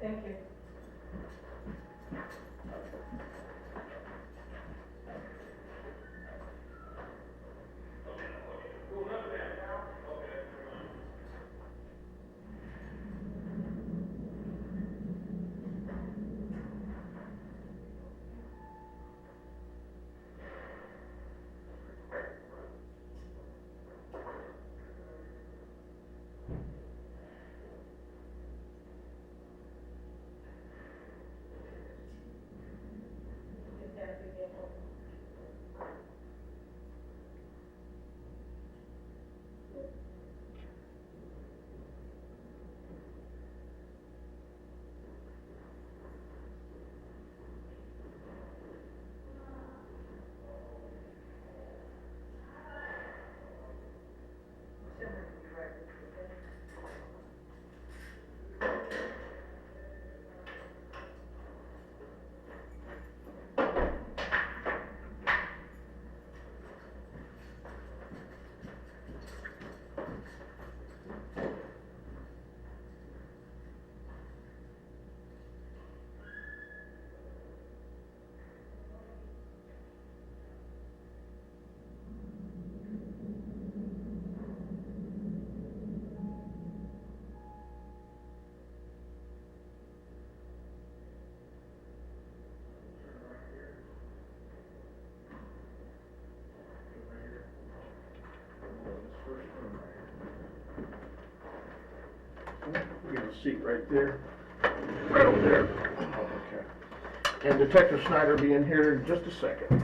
thank you. We have a seat right there. Right over there. Okay. And Detective Snyder will be in here in just a second.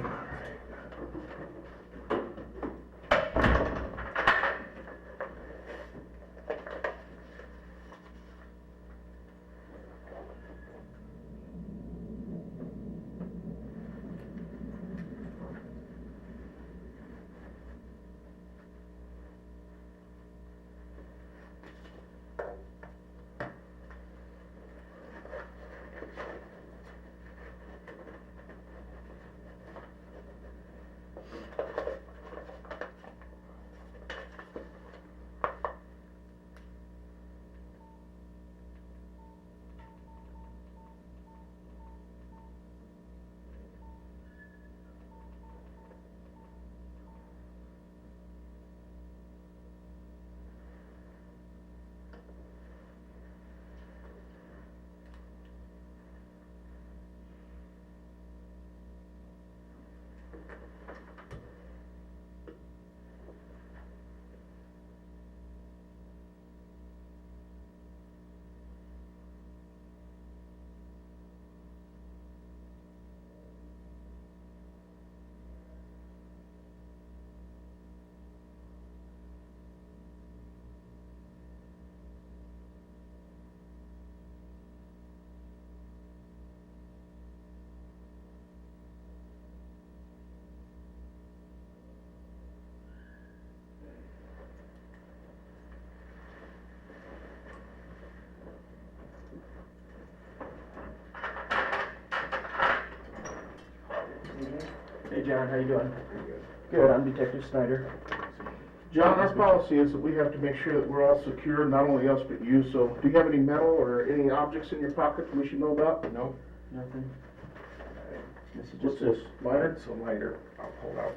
Hey John, how you doing? Good, I'm Detective Snyder. John, our policy is that we have to make sure that we're all secure, not only us but you. So do you have any metal or any objects in your pocket that we should know about? No, nothing. This is What's just this, lighter? It's a lighter. I'll pull it out.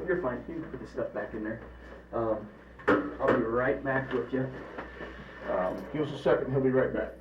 You're fine, you can put the stuff back in there. I'll be right back with you. Give us a second, he'll be right back.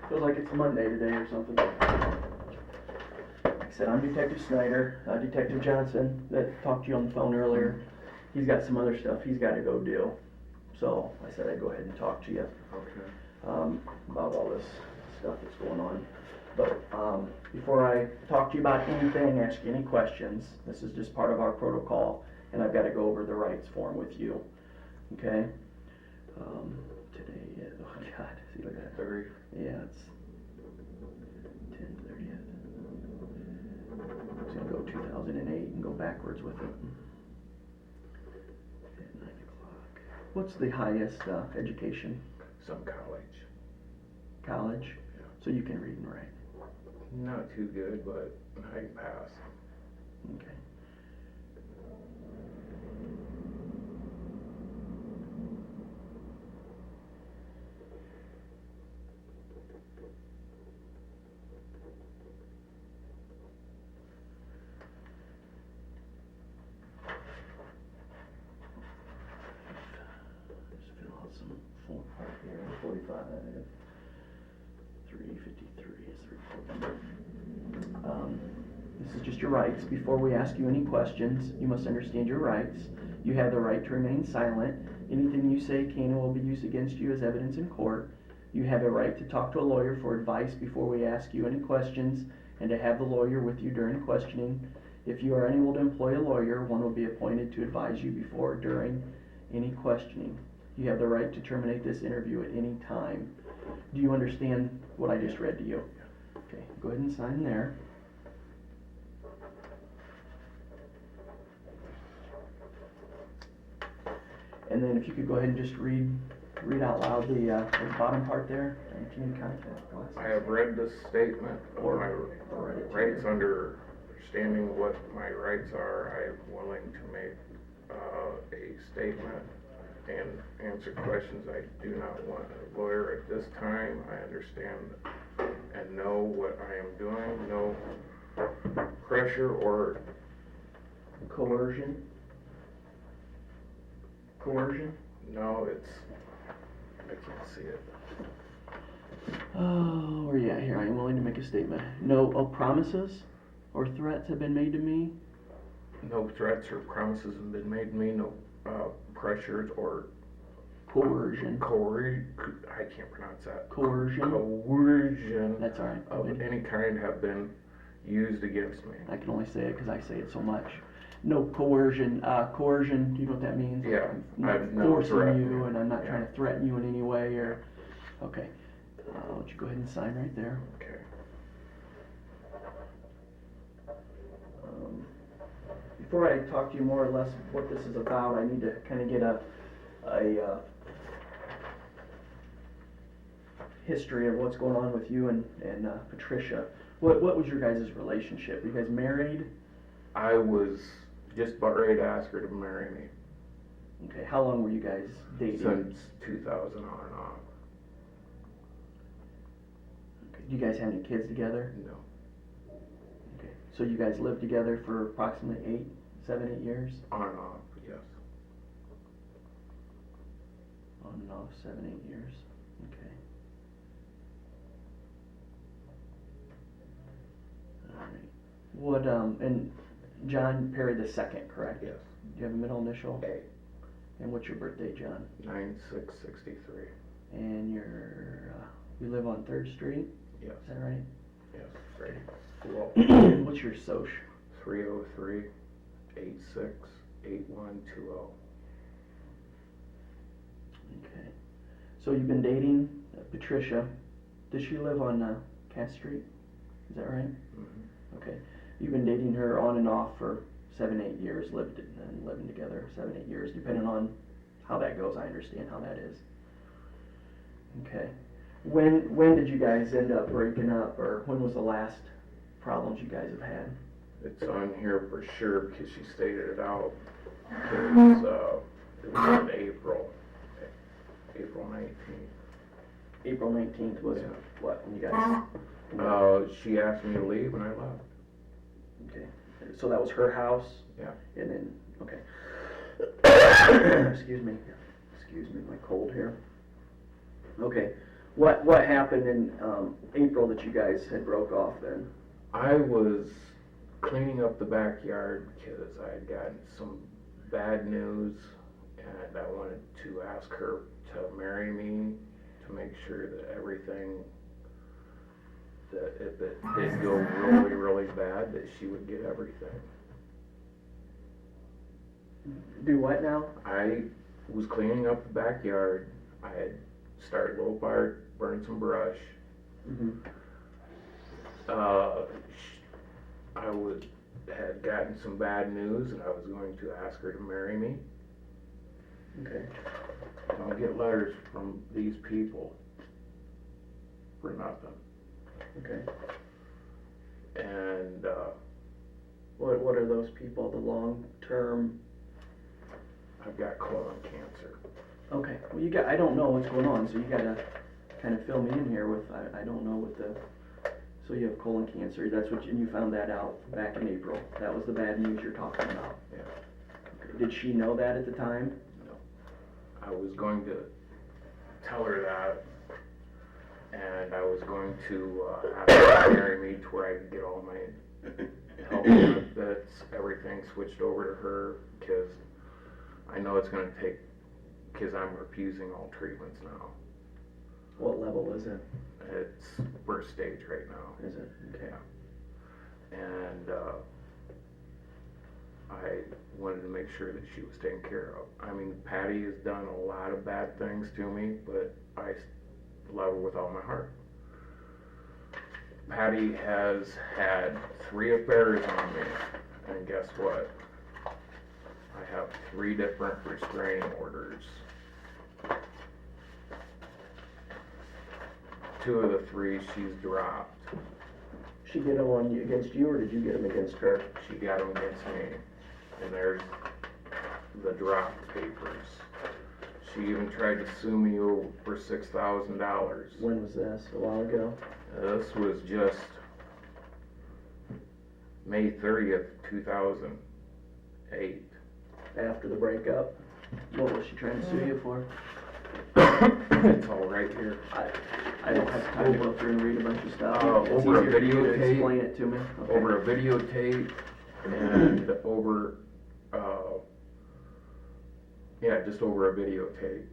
Feels like it's Monday today or something. Like I said, I'm Detective Snyder. Detective Johnson, that talked to you on the phone earlier, he's got some other stuff he's got to go do. So I said I'd go ahead and talk to you about all this stuff that's going on. But before I talk to you about anything, ask you any questions, this is just part of our protocol, and I've got to go over the rights form with you. Okay? Today is, oh God, see, look at that. 30. Yeah, it's 10/30th. It's gonna go 2008 and go backwards with it. At 9 o'clock. What's the highest education? Some college. College? Yeah. So you can read and write. Not too good, but I can pass. Okay. Just fill out some full part here. 45. 353 is the report number. This is just your rights. Before we ask you any questions, you must understand your rights. You have the right to remain silent. Anything you say can and will be used against you as evidence in court. You have a right to talk to a lawyer for advice before we ask you any questions and to have the lawyer with you during questioning. If you are unable to employ a lawyer, one will be appointed to advise you before or during any questioning. You have the right to terminate this interview at any time. Do you understand what I just read to you? Okay, go ahead and sign there. And then if you could go ahead and just read out loud the bottom part there. I have read this statement of my rights, understanding what my rights are. I am willing to make a statement and answer questions. I do not want a lawyer at this time. I understand and know what I am doing. No pressure or Coercion? no, it's, I can't see it. Oh, where you at here? I am willing to make a statement. No promises or threats have been made to me. No threats or promises have been made to me. No pressures or Coercion. I can't pronounce that. Coercion. Coercion That's all right. of any kind have been used against me. I can only say it because I say it so much. No coercion. Coercion, do you know what that means? Yeah, I'm not I've no forcing threat. you, and I'm not Yeah. trying to threaten you in any way. Or okay, why don't you go ahead and sign right there? Okay. Before I talk to you more or less what this is about, I need to kind of get a history of what's going on with you and Patricia. What was your guys' relationship? Were you guys married? I was just about ready to ask her to marry me Okay, how long were you guys dating? since 2000 on and off. Okay. Do you guys have any kids together? No. Okay, so you guys lived together for approximately 7, 8 years? On and off, yes. On and off, 7, 8 years. Okay. All right. What and John Perry the second, correct? Yes. Do you have a middle initial? A. And what's your birthday, John? 9663. And you're you live on 3rd Street? Yes. Is that right? Yes. Great. Cool. What's your soc? 303-86-8120. Okay. So you've been dating Patricia. Does she live on Cass Street? Is that right? Mm-hmm. Okay. You've been dating her on and off for 7, 8 years, living together 7, 8 years, depending on how that goes. I understand how that is. Okay. When did you guys end up breaking up, or when was the last problems you guys have had? It's on here for sure because she stated it out. It was in April 19th. April 19th was Yeah. what, when you guys? She asked me to leave and I left. Okay. So that was her house? Yeah. And then, okay. Excuse me, my cold here. Okay. What happened in, April that you guys had broke off then? I was cleaning up the backyard because I had gotten some bad news and I wanted to ask her to marry me to make sure that everything, that if it did go really, really bad, that she would get everything. Do what now? I was cleaning up the backyard. I had started a little fire, burned some brush. Mhm. Had gotten some bad news and I was going to ask her to marry me. Okay. Don't get letters from these people for nothing. Okay. And, What are those people, the long-term? I've got colon cancer. Okay, well I don't know what's going on, so you gotta kind of fill me in here with, I don't know what the, so you have colon cancer, that's what, and you found that out back in April. That was the bad news you're talking about. Yeah. Okay. Did she know that at the time? No. I was going to tell her that, and I was going to have her marry me to where I could get all my health benefits, everything switched over to her, because I know it's gonna take, because I'm refusing all treatments now. What level is it? It's first stage right now. Is it? Okay. Yeah. And I wanted to make sure that she was taken care of. I mean, Patty has done a lot of bad things to me, but I love her with all my heart. Patty has had 3 affairs on me, and guess what? I have 3 different restraining orders. 2 of the 3 she's dropped. She get them on you, against you, or did you get them against her? She got them against me, and there's the dropped papers. She even tried to sue me for $6,000. When was this? A while ago? This was just May 30th, 2008. After the breakup? What was she trying to sue you for? It's all right here. I don't have time to go through and read a bunch of stuff. It's Over a easier for you to videotape. explain it to me. Okay. Over a videotape and over, just over a videotape.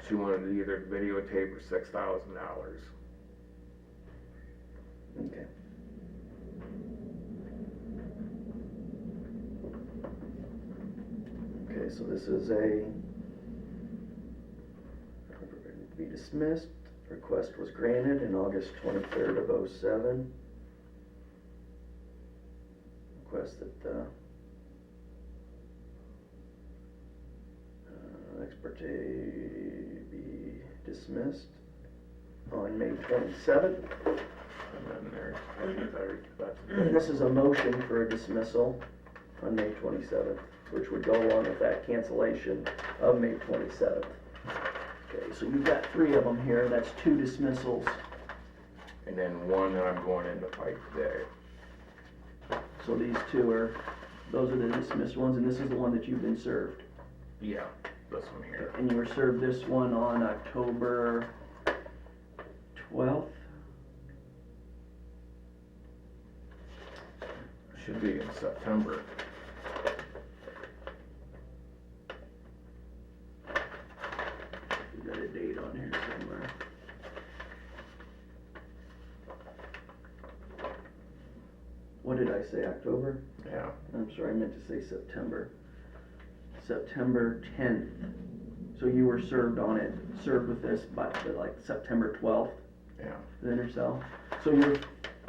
She wanted either videotape or $6,000. Okay. Okay, so this is a be dismissed. Request was granted in August 23rd of 07. Request that ex parte be dismissed on May 27th. And then there's, This is a motion for a dismissal on May 27th, which would go along with that cancellation of May 27th. Okay, so you've got 3 of them here, that's 2 dismissals. and then one that I'm going in to fight today. So these 2 are, those are the dismissed ones, and this is the one that you've been served. Yeah, this one here. And you were served this one on October 12th? Should be in September. You got a date on here somewhere. What did I say, October? Yeah. I'm sorry, I meant to say September. September 10th. So you were served on it, served with this by like September 12th, Yeah. then or so.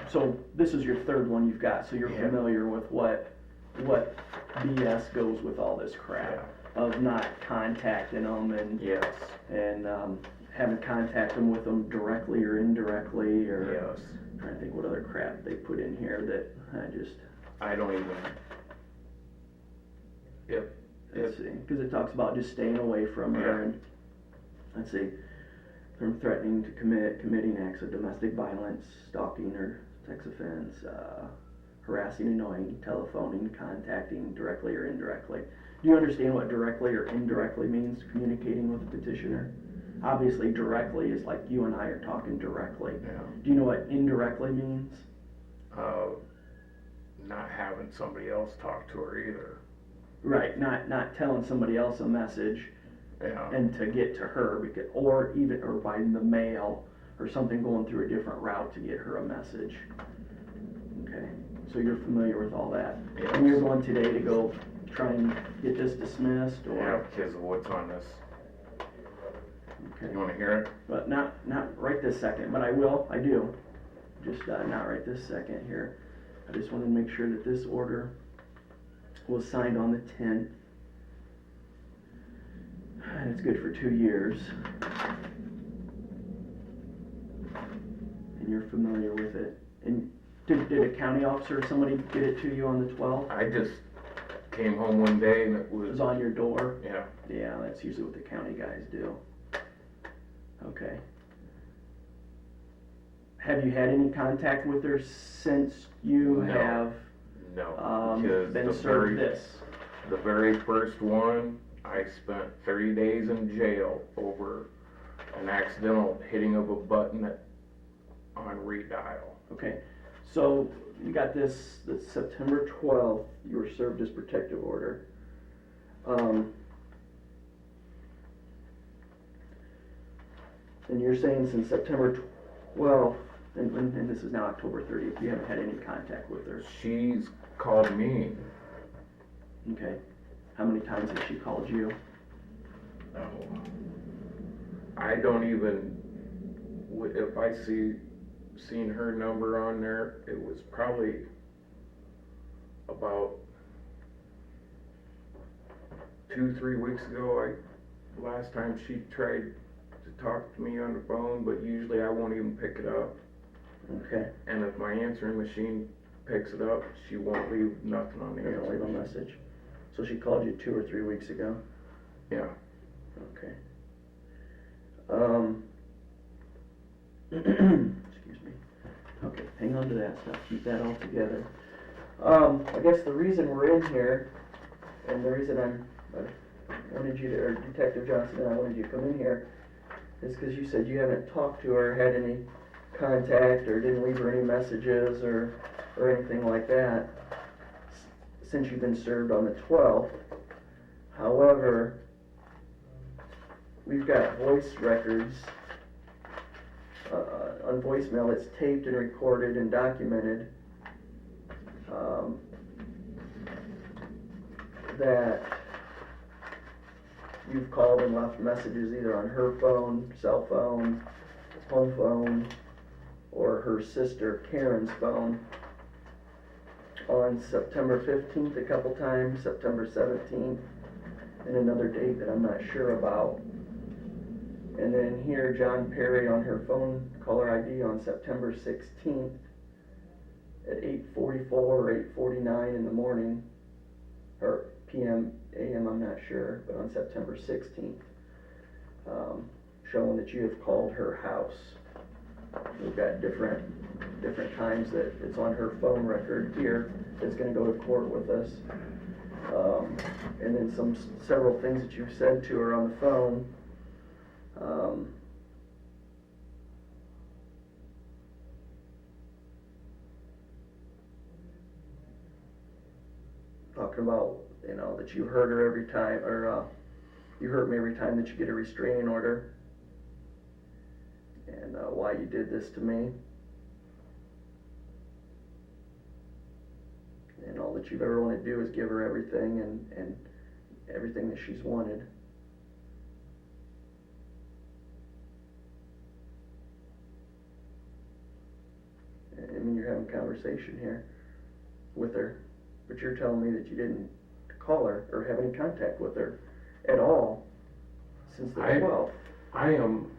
So this is your 3rd one you've got, so you're Yeah. familiar with what BS goes with all this crap of not contacting them and Yes. having contact them with them directly or indirectly, or Yes. I'm trying to think what other crap they put in here that I don't even. Yep. let's see, because it talks about just staying away from her, and let's see, from threatening to committing acts of domestic violence, stalking or sex offense, harassing, annoying, telephoning, contacting directly or indirectly. Do you understand what directly or indirectly means, communicating with the petitioner? Obviously directly is like you and I are talking directly. Yeah. Do you know what indirectly means? Not having somebody else talk to her either. Right, not telling somebody else a message Yeah. and to get to her, because, or by the mail or something going through a different route to get her a message. Okay, so you're familiar with all that. Yes. And you're going today to go try and get this dismissed, or? Yeah, because of what's on this. Okay. You wanna hear it? But not right this second, but I do. Just not right this second here. I just wanted to make sure that this order was signed on the 10th. And it's good for 2 years. And you're familiar with it. And did a county officer or somebody get it to you on the 12th? I just came home one day and it It was. was on your door? Yeah. Yeah, that's usually what the county guys do. Okay. Have you had any contact with her since you No. have No, because been served this? the very first one, I spent 30 days in jail over an accidental hitting of a button on redial. Okay, so you got this September 12th, you were served this protective order. And you're saying since September 12th, and this is now October 30th, you haven't had any contact with her? She's called me. Okay. How many times has she called you? I don't even, if I seen her number on there, it was probably about 2-3 weeks ago. Last time she tried to talk to me on the phone, but usually I won't even pick it up. Okay. And if my answering machine picks it up, she won't leave nothing on the Doesn't leave a answering machine. message. So she called you 2 or 3 weeks ago? Yeah. Okay. Excuse me. Okay, hang on to that stuff, keep that all together. I guess the reason we're in here, and the reason I wanted you to, or Detective Johnson and I wanted you to come in here, is because you said you haven't talked to her, had any contact, or didn't leave her any messages, or anything like that, since you've been served on the 12th. However, we've got voice records on voicemail that's taped and recorded and documented that you've called and left messages either on her phone, cell phone, home phone, or her sister Karen's phone on September 15th a couple times, September 17th, and another date that I'm not sure about. And then here, John Perry on her phone caller ID on September 16th at 8:44 or 8:49 in the morning, or PM, AM, I'm not sure, but on September 16th, showing that you have called her house. We've got different times that it's on her phone record here that's going to go to court with us. And then several things that you've said to her on the phone. Talking about, that you hurt her every time, or you hurt me every time that you get a restraining order, and why you did this to me, and all that you've ever wanted to do is give her everything and everything that she's wanted. I mean, you're having a conversation here with her, but you're telling me that you didn't call her or have any contact with her at all since the 12th. I am.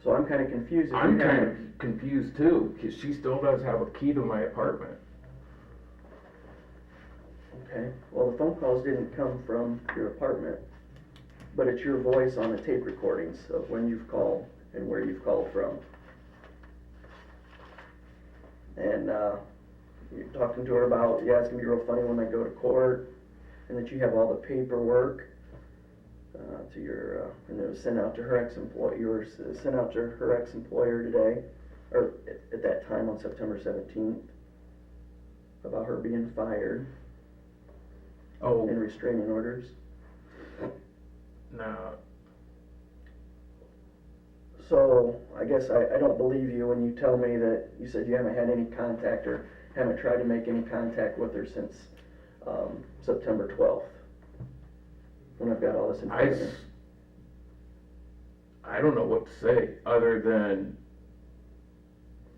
So I'm kind of confused. I'm kind of confused too, because she still does have a key to my apartment. Okay, well, the phone calls didn't come from your apartment, but it's your voice on the tape recordings of when you've called and where you've called from. And you're talking to her about, yeah, it's gonna be real funny when I go to court, and that you have all the paperwork to your, and it was sent out to her ex-employer, you were sent out to her ex-employer today, or at that time on September 17th, about her being fired Oh, and restraining orders. no, So, I guess I don't believe you when you tell me that you said you haven't had any contact or haven't tried to make any contact with her since, September 12th. When I've got all this in front of me. I don't know what to say, other than,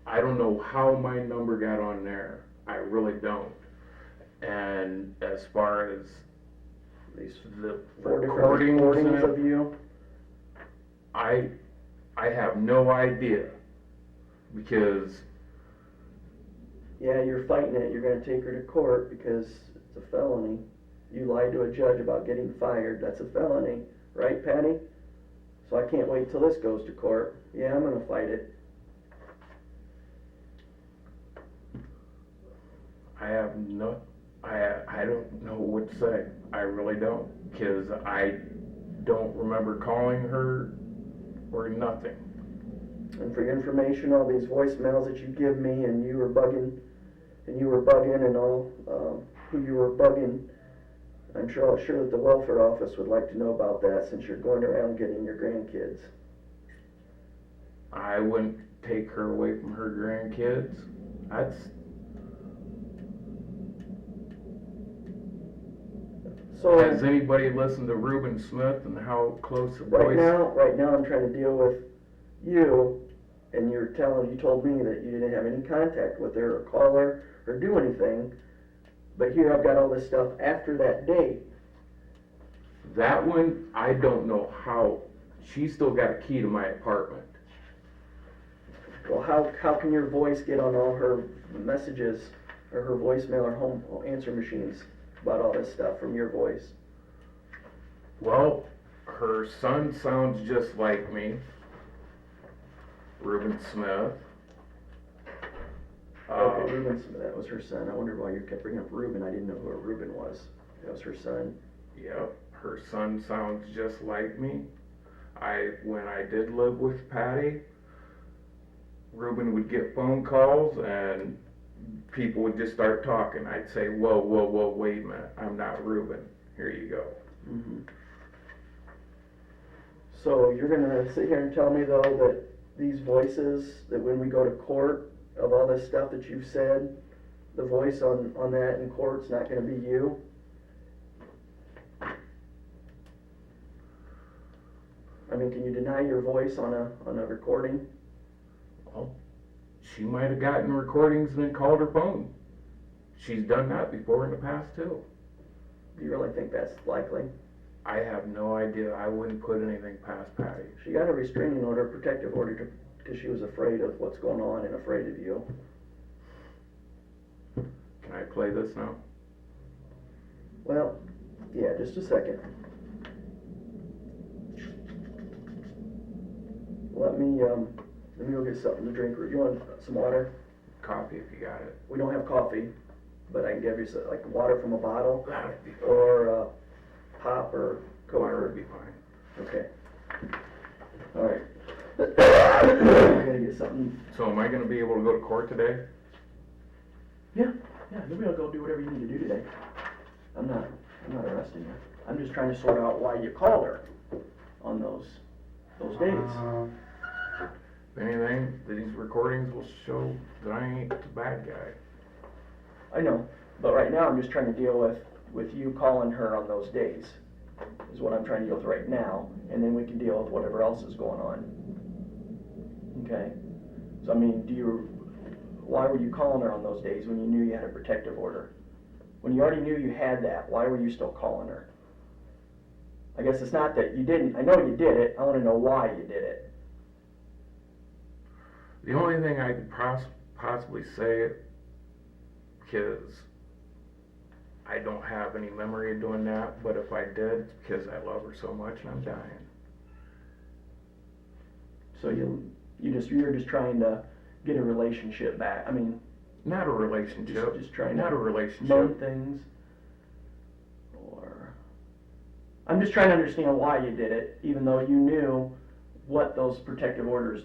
I don't know how my number got on there, I really don't. And as far as These the 4 different recordings recordings and of you. I have no idea, because Yeah, you're fighting it, you're gonna take her to court because it's a felony. You lied to a judge about getting fired, that's a felony, right, Patty? So I can't wait till this goes to court. Yeah, I'm gonna fight it. I don't know what to say, I really don't, because I don't remember calling her or nothing. And for your information, all these voicemails that you give me and you were bugging and all, who you were bugging, I'm sure that the welfare office would like to know about that since you're going around getting your grandkids. I wouldn't take her away from her grandkids. That's, So has anybody listened to Reuben Smith and how close the right voice? now I'm trying to deal with you, and you told me that you didn't have any contact with her or call her or do anything. But here I've got all this stuff after that date. That one, I don't know how, she's still got a key to my apartment. Well, how can your voice get on all her messages or her voicemail or home answer machines about all this stuff from your voice? Well, her son sounds just like me, Reuben Smith. Okay, Reuben, that was her son. I wondered why you kept bringing up Reuben. I didn't know who a Reuben was. That was her son. Yep, her son sounds just like me. When I did live with Patty, Reuben would get phone calls and people would just start talking. I'd say, whoa, wait a minute, I'm not Reuben. Here you go. Mm-hmm. So you're gonna sit here and tell me though that these voices, that when we go to court, of all this stuff that you've said, the voice on that in court's not gonna be you? I mean, can you deny your voice on a recording? Well, she might have gotten recordings and then called her phone. She's done that before in the past too. Do you really think that's likely? I have no idea. I wouldn't put anything past Patty. She got a restraining order, protective order, because she was afraid of what's going on and afraid of you. Can I play this now? Well, yeah, just a second. Let me go get something to drink. You want some water? Coffee if you got it. We don't have coffee, but I can give you some, like water from a bottle, That'd be fine. or pop or Coke. Water would be fine. Okay. All right. I gotta get something. So am I gonna be able to go to court today? Yeah, you'll be able to go do whatever you need to do today. I'm not arresting you. I'm just trying to sort out why you called her on those days. If anything, these recordings will show that I ain't the bad guy. I know, but right now I'm just trying to deal with you calling her on those days, is what I'm trying to deal with right now, and then we can deal with whatever else is going on. Okay? So I mean, why were you calling her on those days when you knew you had a protective order? When you already knew you had that, why were you still calling her? I guess it's not that you didn't, I know you did it, I wanna know why you did it. The only thing I could possibly say, because I don't have any memory of doing that, but if I did, it's because I love her so much and I'm dying. So you're just trying to get a relationship back, I mean. Not a relationship. Just trying Not to a relationship. mend things, or I'm just trying to understand why you did it, even though you knew what those protective orders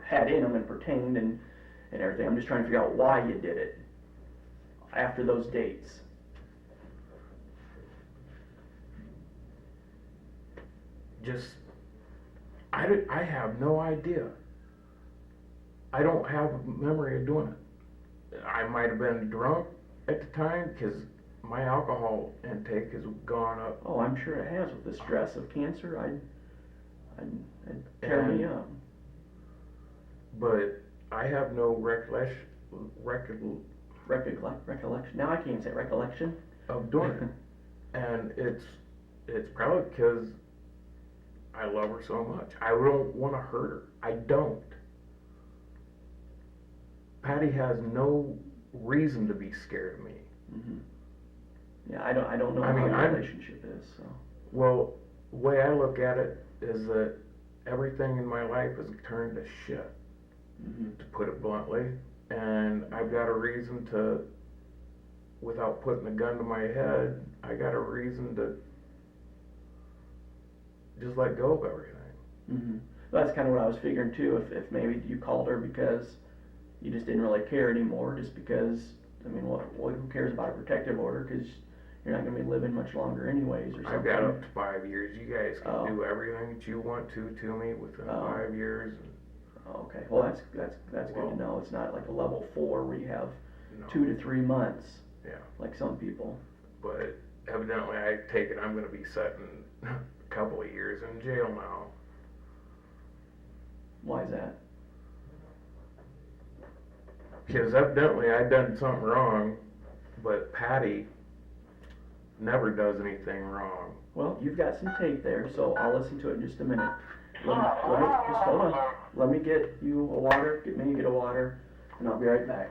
had in them and pertained and everything. I'm just trying to figure out why you did it after those dates. Just, I have no idea. I don't have a memory of doing it. I might have been drunk at the time, because my alcohol intake has gone up. Oh, I'm sure it has with the stress of cancer. I'd tear me And- up. But I have no recollection Recollection. Now I can't say recollection. of doing it. And it's probably because I love her so much. I don't want to hurt her. I don't. Patty has no reason to be scared of me. Mm-hmm. Yeah, I don't know I mean, how your I'm- relationship is. So. Well, the way I look at it is that everything in my life has turned to shit, Mm-hmm. to put it bluntly. And I've got a reason to, without putting a gun to my head, I got a reason to just let go of everything. Mm-hmm. That's kind of what I was figuring too. If maybe you called her because you just didn't really care anymore, just because I mean, who cares about a protective order? Because you're not going to be living much longer anyways, or something. I've got up to 5 years. You guys can Oh. do everything that you want to me within Oh. 5 years. Oh, okay. Well, that's Well- good to know. It's not like a level 4 where you have No. 2 to 3 months. Yeah. Like some people. But evidently, I take it I'm going to be setting a couple of years in jail now. Why is that? Because evidently I done something wrong, but Patty never does anything wrong. Well, you've got some tape there, so I'll listen to it in just a minute. Let me just hold on. Let me get you a water. Get me a water, and I'll be right back.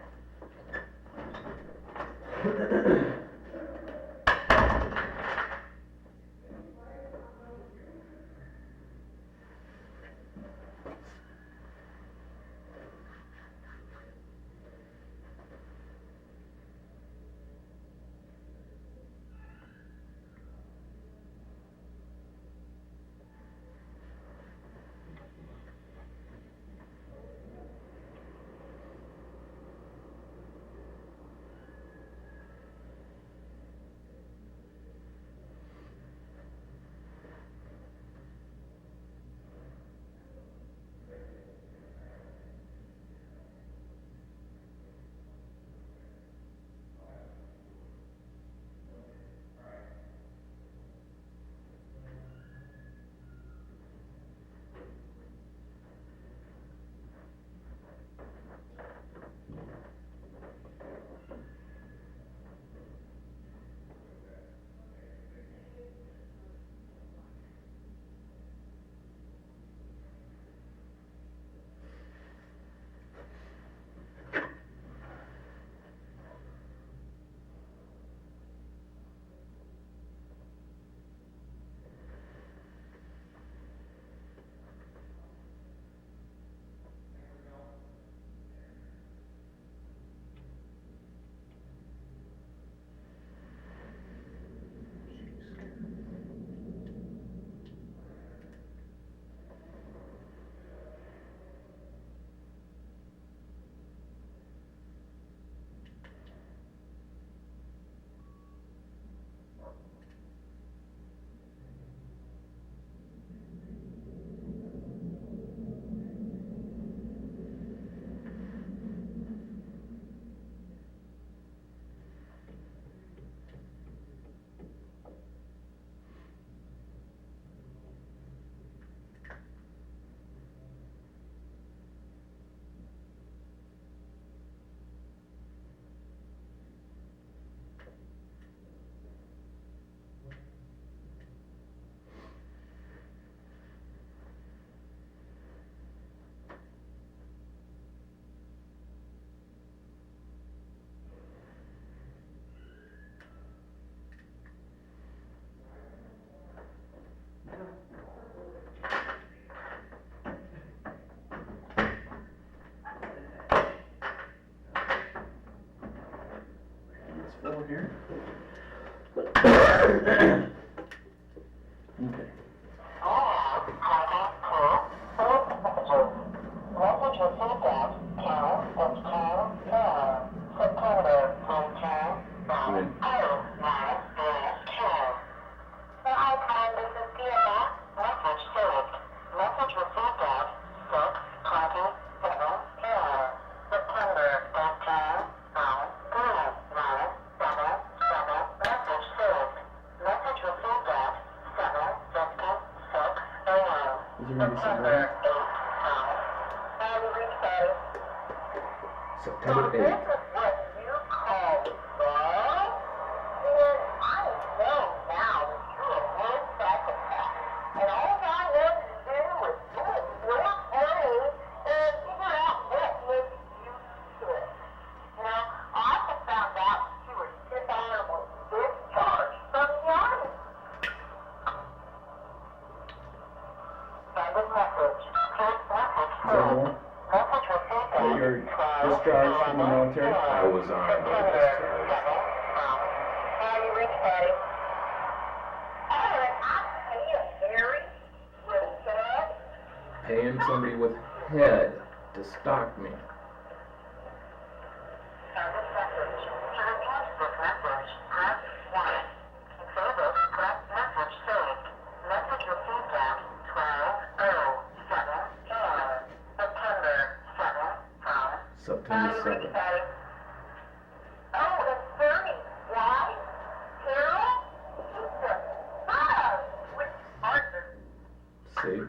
This fellow here. gonna be something. September 8th. So, you're discharged from the military? I was on discharge. Paying somebody with head to stalk me. September 7th. See?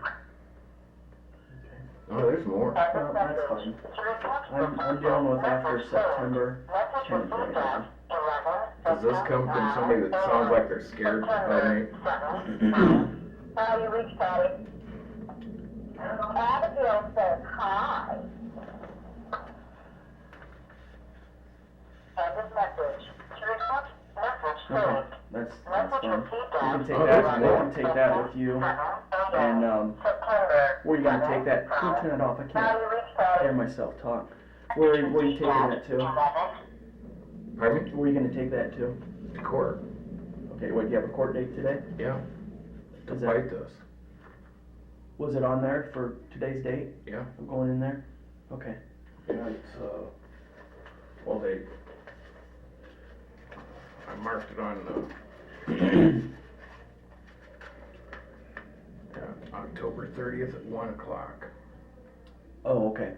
Oh, there's more. Well, that's fine. I'm dealing with after September 10th right now. Does this come from somebody that sounds like they're scared of me? Abigail says hi. Send this message. Okay, that's fine. You can take that with you. And, where are you gonna take that? Can you turn it off? I can't hear myself talk. Where are you taking that to? Pardon me? Where are you gonna take that to? To court. Okay, what, do you have a court date today? Yeah. To Is that- fight this. Was it on there for today's date? Yeah. I'm going in there? Okay. Yeah, it's, well, I marked it on, October 30th at 1 o'clock. Oh, okay.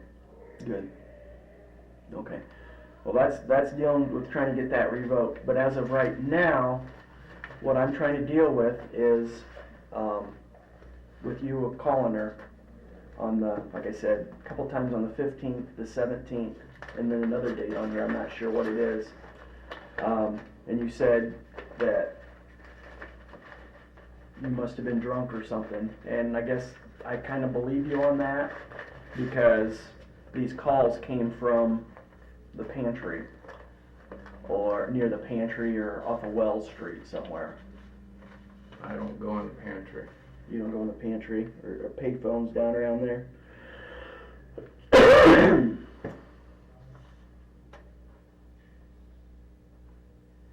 Good. Okay. Well, that's dealing with trying to get that revoked. But as of right now, what I'm trying to deal with is, with you calling her on the, like I said, a couple times on the 15th, the 17th, and then another date on here, I'm not sure what it is. And you said that you must have been drunk or something, and I guess I kind of believe you on that, because these calls came from the pantry, or near the pantry, or off of Wells Street somewhere. I don't go in the pantry. You don't go in the pantry, or pay phones down around there?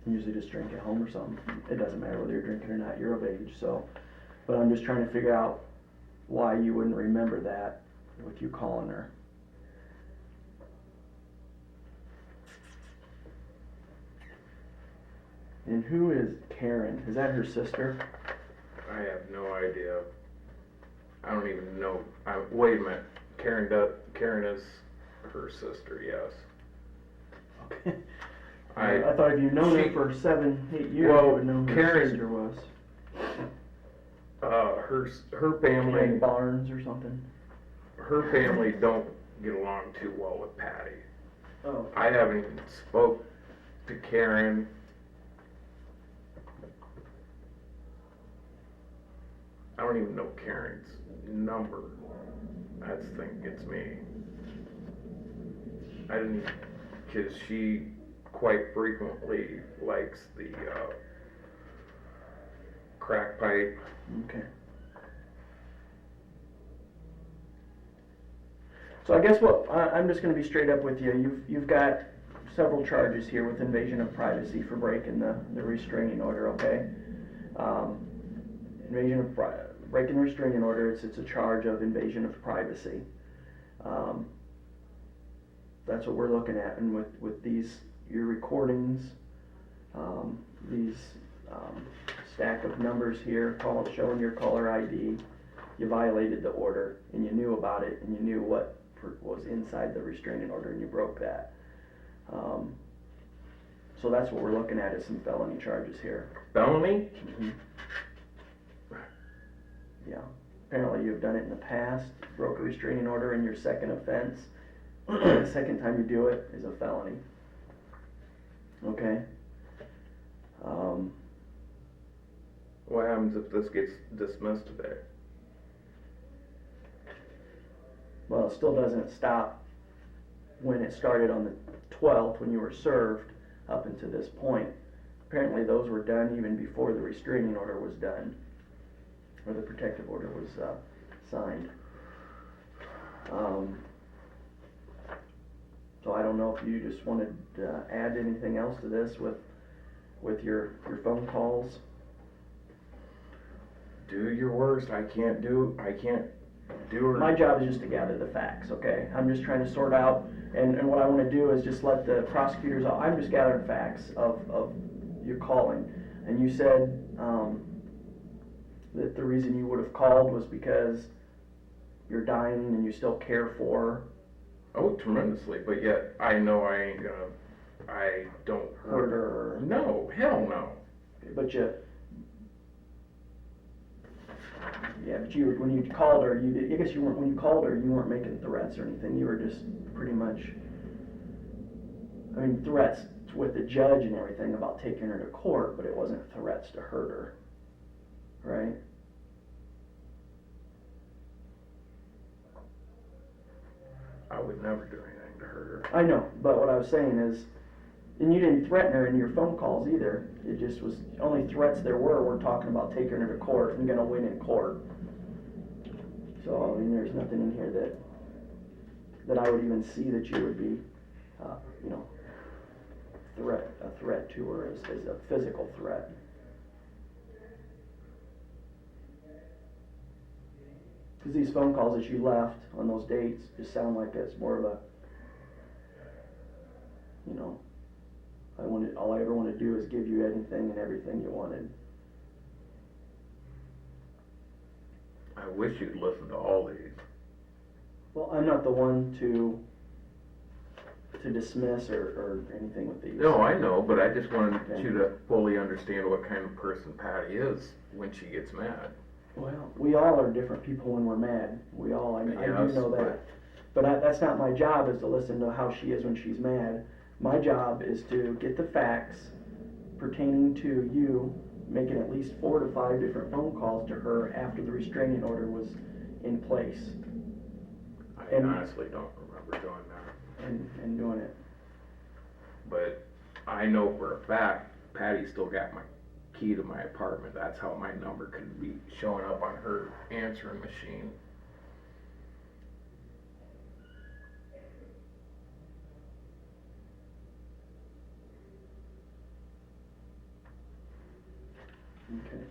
Usually just drink at home or something. It doesn't matter whether you're drinking or not, you're of age, so. But I'm just trying to figure out why you wouldn't remember that with you calling her. And who is Karen? Is that her sister? I have no idea. I don't even know. Wait a minute. Karen is her sister, yes. Okay. I thought if you've known her for 7-8 years, Well, you would know who Karen- her sister was. her Karen family, Barnes or something. her family don't get along too well with Patty. Oh. I haven't even spoke to Karen. I don't even know Karen's number. That's the thing that gets me. I didn't even, because she quite frequently likes the crack pipe. Okay. So I guess I'm just going to be straight up with you. You've got several charges here with invasion of privacy for breaking the restraining order. Okay. Breaking the restraining order. It's a charge of invasion of privacy. That's what we're looking at, and with your recordings, these stack of numbers here, showing your caller ID, you violated the order, and you knew about it, and you knew what was inside the restraining order, and you broke that. So that's what we're looking at, is some felony charges here. Felony? Mm-hmm. Yeah. apparently you've done it in the past, broke a restraining order in your second offense. Second time you do it is a felony. Okay? What happens if this gets dismissed today? Well, it still doesn't stop when it started on the 12th, when you were served, up until this point. Apparently those were done even before the restraining order was done, or the protective order was signed. So I don't know if you just wanted to add anything else to this with your phone calls. Do your worst. I can't do or. My job is just to gather the facts, okay? I'm just trying to sort out, and what I wanna do is just let the prosecutors, I'm just gathering facts of your calling. And you said, that the reason you would have called was because you're dying and you still care for. Oh, tremendously, but yet I know I don't hurt her. No, hell no. But when you called her, I guess when you called her, you weren't making threats or anything, you were just pretty much, I mean, threats with the judge and everything about taking her to court, but it wasn't threats to hurt her, right? I would never do anything to hurt her. I know, but what I was saying is, and you didn't threaten her in your phone calls either. It just was, only threats there were talking about taking her to court and gonna win in court. So, I mean, there's nothing in here that I would even see that you would be, a threat to her as a physical threat. Cause these phone calls that you left on those dates just sound like it's more of a, all I ever want to do is give you anything and everything you wanted. I wish you'd listen to all these. Well, I'm not the one to dismiss or anything with these. No, I know, but I just wanted you to fully understand what kind of person Patty is when she gets mad. Well, we all are different people when we're mad. I do know that. But that's not my job, is to listen to how she is when she's mad. My job is to get the facts pertaining to you making at least 4 to 5 different phone calls to her after the restraining order was in place. I honestly don't remember doing that. And doing it. But I know for a fact, Patty still got my key to my apartment. That's how my number could be showing up on her answering machine. Okay.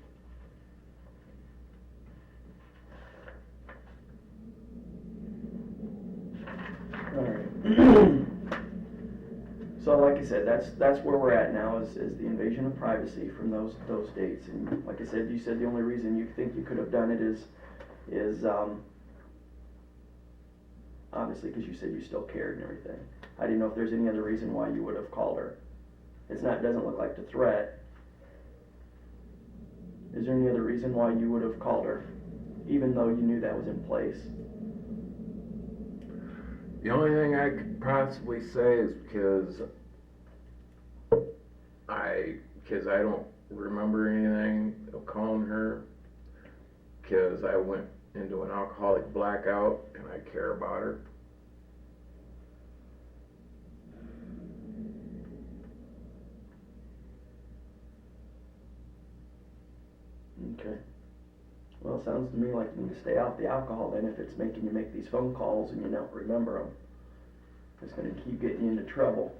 Alright. So like I said, that's where we're at now, is the invasion of privacy from those dates. And like I said, you said the only reason you think you could have done it is obviously because you said you still cared and everything. I didn't know if there's any other reason why you would have called her. It doesn't look like the threat. Is there any other reason why you would have called her, even though you knew that was in place? The only thing I could possibly say is because I don't remember anything of calling her, because I went into an alcoholic blackout and I care about her. Okay. Well, it sounds to me like you need to stay off the alcohol then, if it's making you make these phone calls and you don't remember them. It's going to keep getting you into trouble.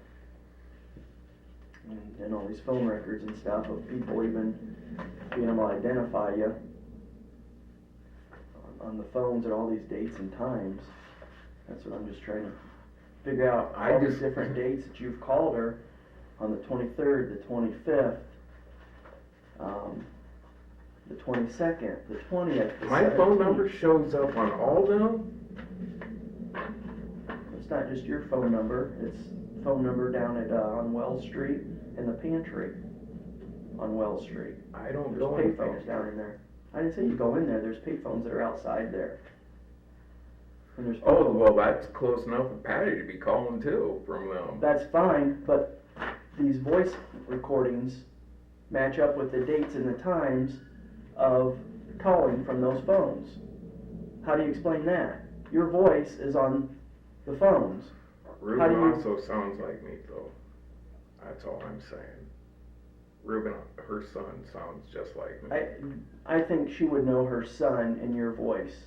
And all these phone records and stuff of people even being able to identify you on the phones at all these dates and times. That's what I'm just trying to figure out. All these different dates that you've called her on the 23rd, the 25th, the 22nd, the 20th, the My 17th. phone number shows up on all them? It's not just your phone number, it's phone number down at, on Wells Street in the pantry on Wells Street. I don't There's know payphones anything. down in there. I didn't say you go in there, there's payphones that are outside there. And there's Oh, people- well, that's close enough for Patty to be calling too from them. That's fine, but these voice recordings match up with the dates and the times of calling from those phones. How do you explain that? Your voice is on the phones. How Ruben do you- also sounds like me though. That's all I'm saying. Ruben, her son sounds just like me. I think she would know her son in your voice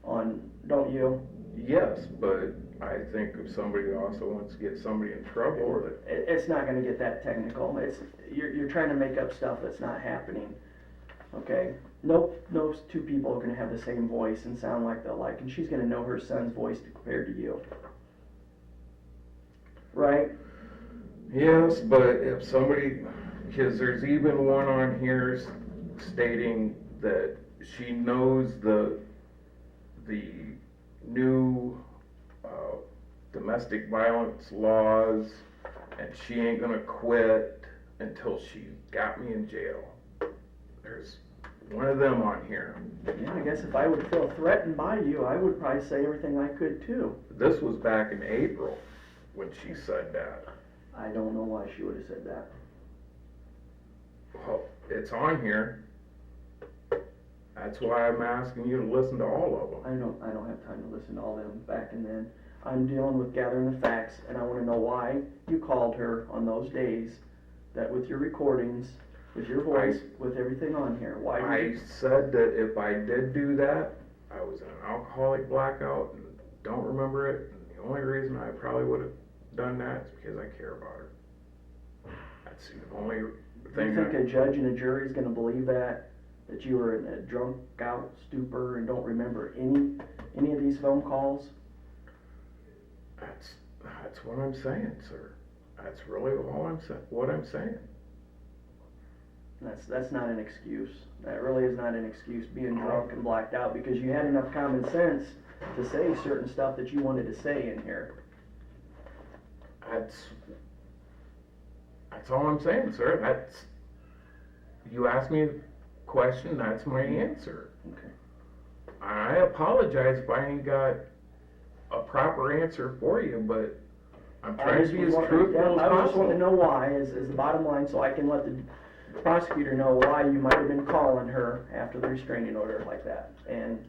on, don't you? Yes, but I think if somebody also wants to get somebody in trouble, that It's not gonna get that technical. You're trying to make up stuff that's not happening. Okay? Nope, no two people are gonna have the same voice and sound like they'll like, and she's gonna know her son's voice compared to you. Right? yes, but if somebody, because there's even one on here stating that she knows the new domestic violence laws, and she ain't gonna quit until she got me in jail. There's one of them on here. Yeah, I guess if I would feel threatened by you, I would probably say everything I could too. This was back in April when she said that. I don't know why she would have said that. Well, it's on here. That's why I'm asking you to listen to all of them. I don't have time to listen to all them back and then. I'm dealing with gathering the facts, and I wanna know why you called her on those days, that with your recordings, with your voice, with everything on here, why I did you? said that if I did do that, I was in an alcoholic blackout and don't remember it. And the only reason I probably would have done that is because I care about her. That's the only You thing. think a judge and a jury is gonna believe that you were in a drunk out stupor and don't remember any of these phone calls? That's what I'm saying, sir. That's really what I'm saying. That's not an excuse. That really is not an excuse, being drunk and blacked out, because you had enough common sense to say certain stuff that you wanted to say in here. That's all I'm saying, sir. You asked me a question, that's my answer. Okay. I apologize if I ain't got a proper answer for you, but I'm trying to be as truthful as I just want to possible. know why, is the bottom line, so I can let the prosecutor know why you might have been calling her after the restraining order like that. And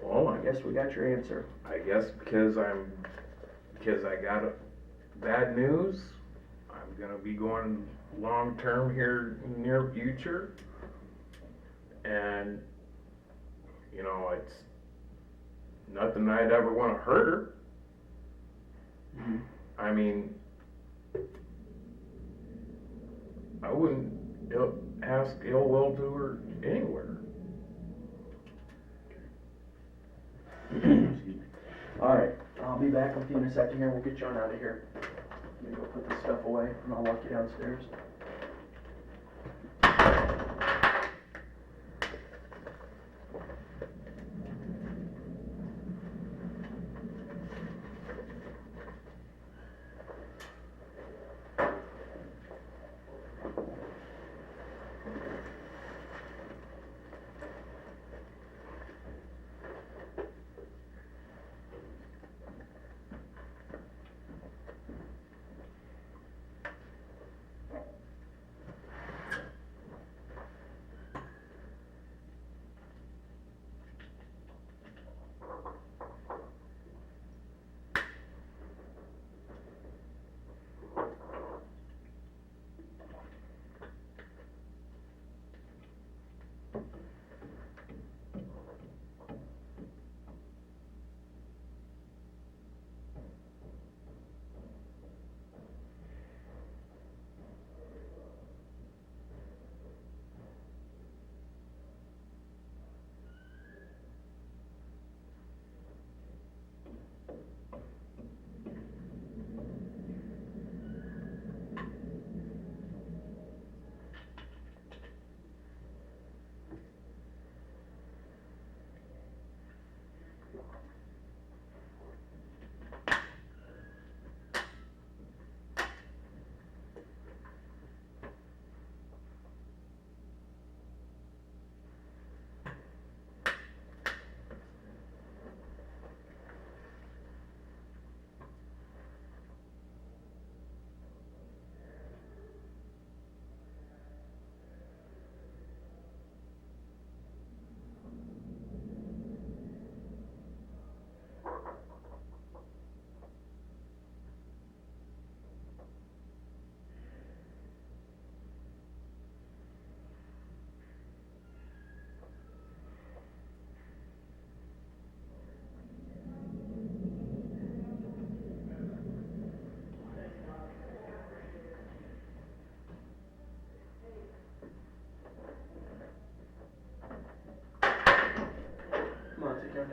Well, I guess we got your answer. I guess because I got bad news, I'm gonna be going long-term here in the near future. And, you know, it's nothing I'd ever wanna hurt her. Mhm. I mean, I wouldn't ask ill will to her anywhere. Excuse me. Alright, I'll be back with you in a second here, we'll get you on out of here. Let me go put this stuff away, and I'll walk you downstairs.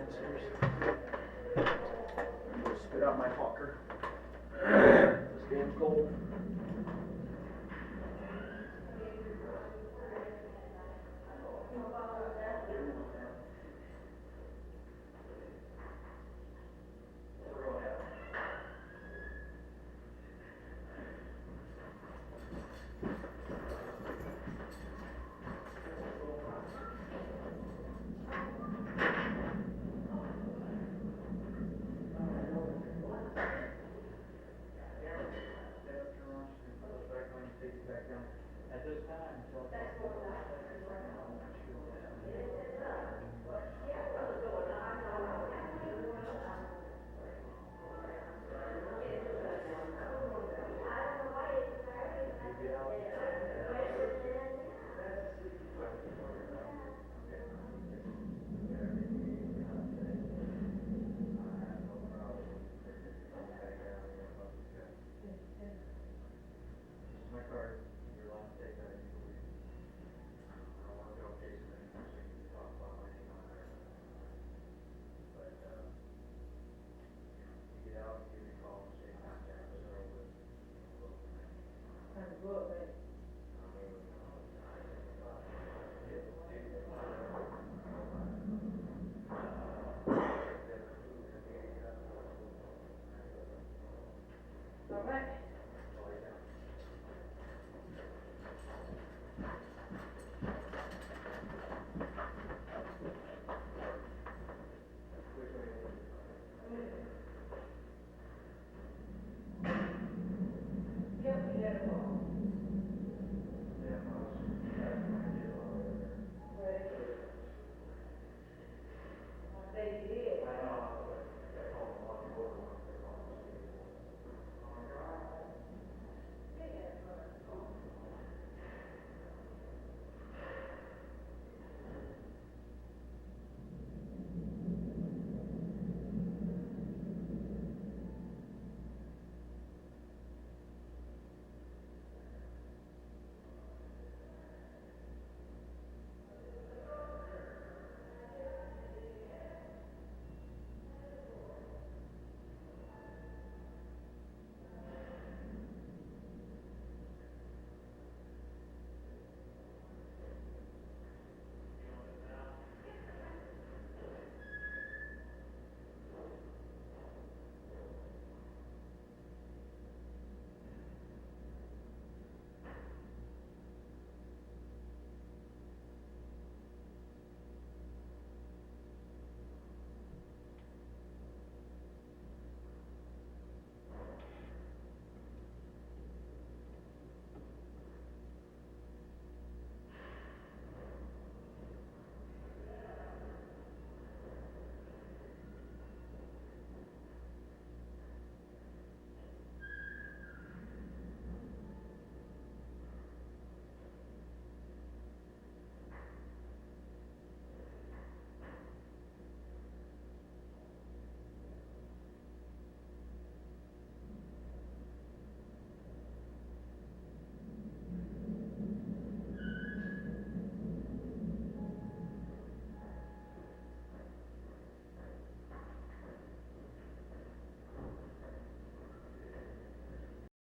downstairs. I'm gonna spit out my hawker. This game's cold.